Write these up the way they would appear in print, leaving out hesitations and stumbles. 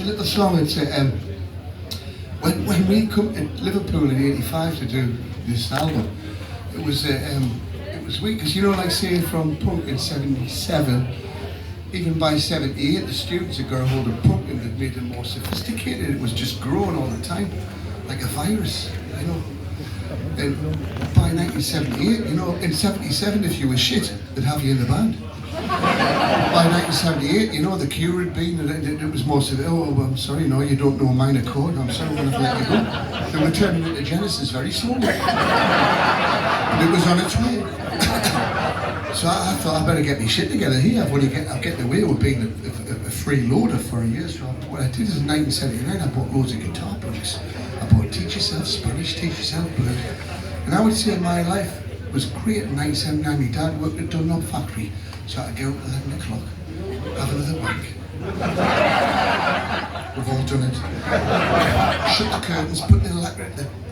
a little song. It's when we come to Liverpool in '85 to do this album, it was weird because like say from punk in '77, even by '78, the students had got a hold of punk and had made it more sophisticated. It was just growing all the time, like a virus, And by 1978, in '77, if you were shit, they'd have you in the band. By 1978, the Cure had been, and it was more severe. Oh, well, I'm sorry, no, you don't know a minor chord. I'm sorry, I'm going to have to let you go. They were turning into Genesis very slowly. But it was on its way. So I thought I better get my shit together here. I'll get away with being a freeloader for a year. So what I did is in 1979, I bought loads of guitar books. I bought Teach Yourself Spanish, Teach Yourself Blues. And I would say my life was great in 1979. My dad worked at Dunlop factory. So I'd go at 11 o'clock, have another wank. We've all done it. Shut the curtains, put the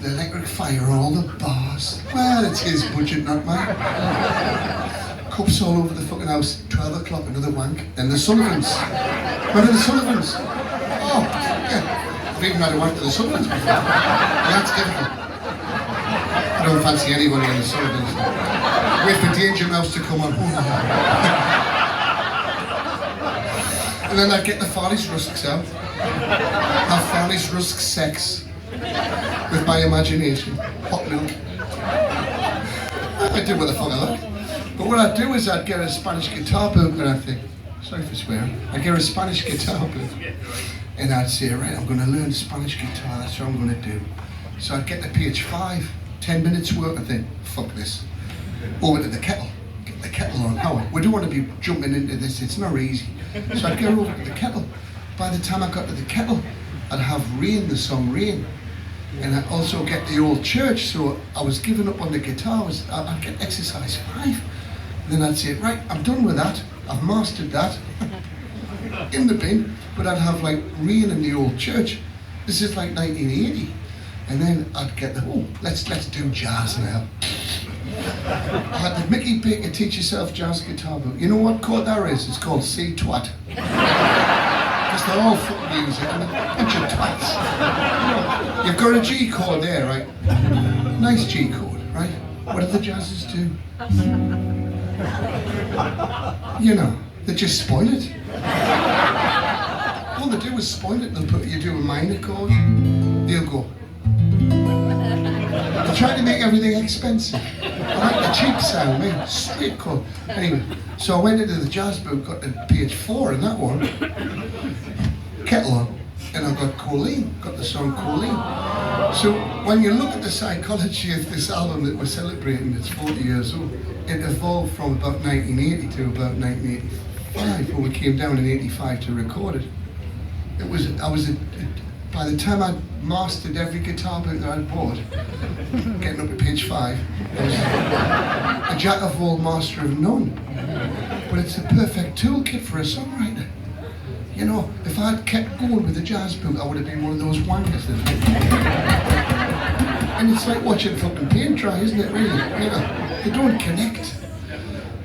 electric fire on all the bars. Well, it's his budget, not mine. Cups all over the fucking house. 12 o'clock, another wank. Then the Sullivans. Remember the Sullivans? Oh, yeah. I've even had a wank to the Sullivans before. That's different. I don't fancy anybody in the Sullivans. Wait for Danger Mouse to come on. And then I'd get the Farley's Rusks out. Have Farley's Rusk sex with my imagination. Hot milk. I do what the fuck I like. But what I'd do is I'd get a Spanish guitar book and I'd think, sorry for swearing, I'd get a Spanish guitar book and I'd say, right, I'm going to learn Spanish guitar, that's what I'm going to do. So I'd get the page 5, 10 minutes work and think, fuck this. Over to the kettle, get the kettle on. How? We don't want to be jumping into this, it's not easy. So I'd go over to the kettle. By the time I got to the kettle, I'd have Rain, the song Rain. And I'd also get the Old Church, so I was giving up on the guitar. I'd get exercise 5. And then I'd say, right, I'm done with that. I've mastered that. In the bin. But I'd have like Rain in the Old Church. This is like 1980. And then I'd get let's do jazz now. I had the Mickey Baker Teach Yourself Jazz Guitar book. You know what chord that is? It's called C twat. Because they're all fucking music and a bunch of twats. You've got a G chord there, right? Nice G chord, right? What do the jazzers do? They just spoil it. All they do is spoil it. They'll put you do a minor chord. They'll go. They're trying to make everything expensive. I like the cheap sound, man. Straight chord. Anyway, so I went into the jazz book, got to page 4 in that one. Kettle on. And I got Colleen, got the song Colleen. So when you look at the psychology of this album that we're celebrating, it's 40 years old, it evolved from about 1980 to about 1985, when we came down in '85 to record it. By the time I'd mastered every guitar book that I'd bought, getting up to page 5, I was a jack of all, master of none. But it's a perfect toolkit for a songwriter. If I'd kept going with the jazz book, I would have been one of those wankers and it's like watching fucking paint dry, isn't it, really? They don't connect.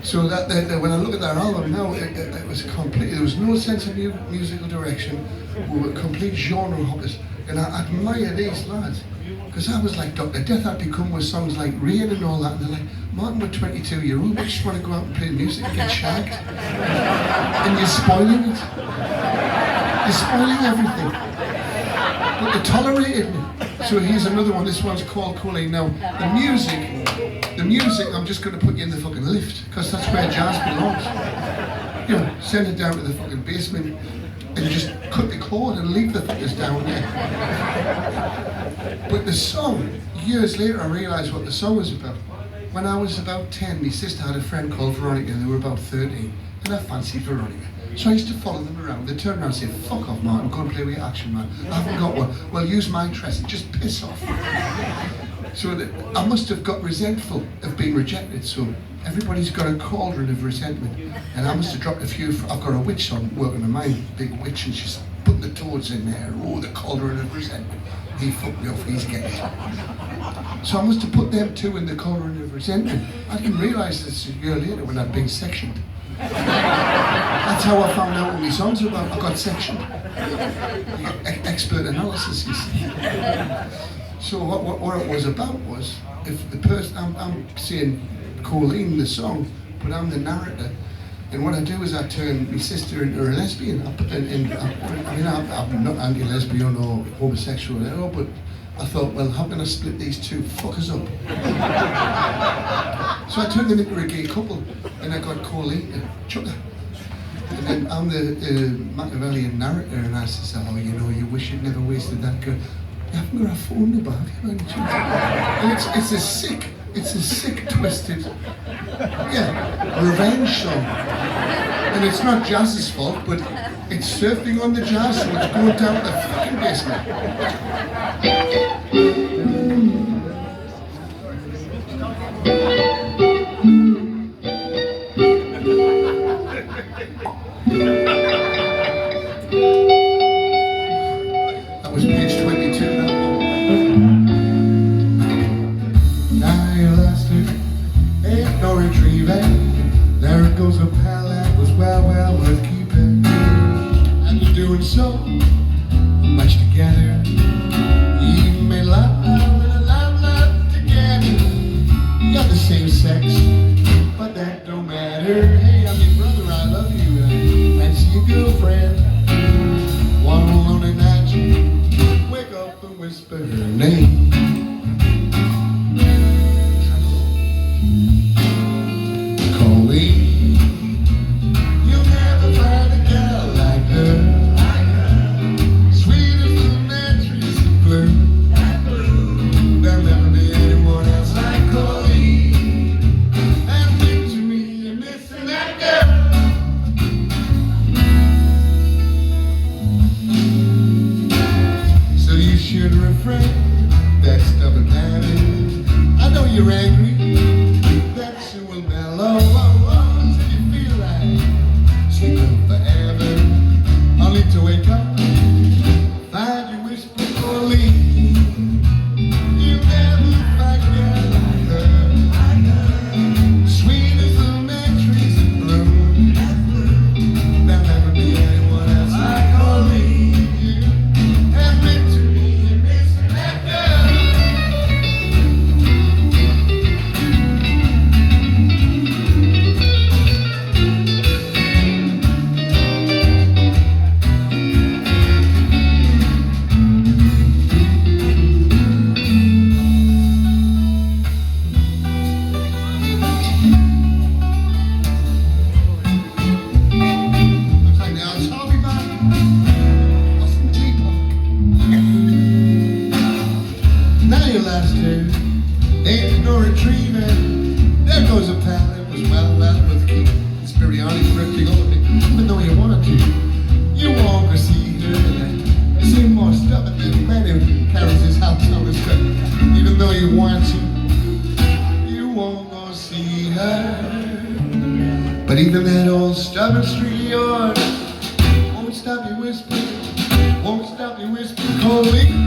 So that when I look at that album now, it was complete. There was no sense of musical direction. We were complete genre hoppers, and I admire these lads because I was like Dr. Death. I'd become with songs like Rain and all that, and they're like, Martin, we're 22-year-old. We just want to go out and play music and get shagged, and you're spoiling it. You're spoiling everything. But they tolerated me. So here's another one. This one's called Colleen. Now the music, I'm just going to put you in the fucking lift, because that's where jazz belongs. Send it down to the fucking basement and just cut the cord and leave the fuckers down there. But the song, years later I realised what the song was about. When I was about 10, my sister had a friend called Veronica, and they were about 13, and I fancied Veronica. So I used to follow them around. They'd turn around and say, fuck off, Martin, go and play with your Action Man. I haven't got one. Well, use my dress and just piss off. So I must have got resentful of being rejected, so everybody's got a cauldron of resentment. And I must have dropped a few. I've got a witch on working on mine, big witch, and she's putting the toads in there. Oh, the cauldron of resentment. He fucked me off, he's getting it. So I must have put them two in the cauldron of resentment. I didn't realise this a year later when I'd been sectioned. That's how I found out what my songs were about. I got section. Expert analysis, you see. So what it was about was, if the person, I'm saying Colleen the song, but I'm the narrator. And what I do is I turn my sister into a lesbian. I'm not anti-lesbian or homosexual at all, but I thought, well, how can I split these two fuckers up? So I turned them into a gay couple, and I got Colleen to Chucker. And then I'm the Machiavellian narrator, and I said, oh, you know, you wish you'd never wasted that girl. You haven't got a phone in the bag, and it's a sick, twisted, revenge song. And it's not Jazz's fault, but it's surfing on the jazz, so it's going down the fucking basement. That was page 22 now. Now you lost it, ain't no retrieving. There it goes a pal that was well worth keeping. And you're doing so much together. You even made love together. You got the same sex, but that don't matter. Hey, I'm your brother, I love you. Fancy your girlfriend. One lonely night, you wake up and whisper her name. Colleen, you'll never find a girl like her. Sweet as the mattress of blue. There'll never be anyone else like Colleen. And picture me, you're missing that girl. So you should refrain that stubborn habit. I know you're angry. That soon will mellow. Till you feel like sleeping forever. Only to wake up, find you whisper Colleen. You never find a girl like her. Sweet as the mattress of blue. There'll never be anyone else like Colleen. Admit to me you're missing that girl. Looks like now it's Harvey back. Awesome teapot. Now you lost her. Ain't no retrieving. There goes a pal that was well with the key. It's Biryani drifting over me. Even though you wanted to, you won't go see her. You seem more stubborn than a man who carries his house on his foot. Even though you want to, you won't go see her. But even that old stubborn street of yours won't stop you whispering, Colleen.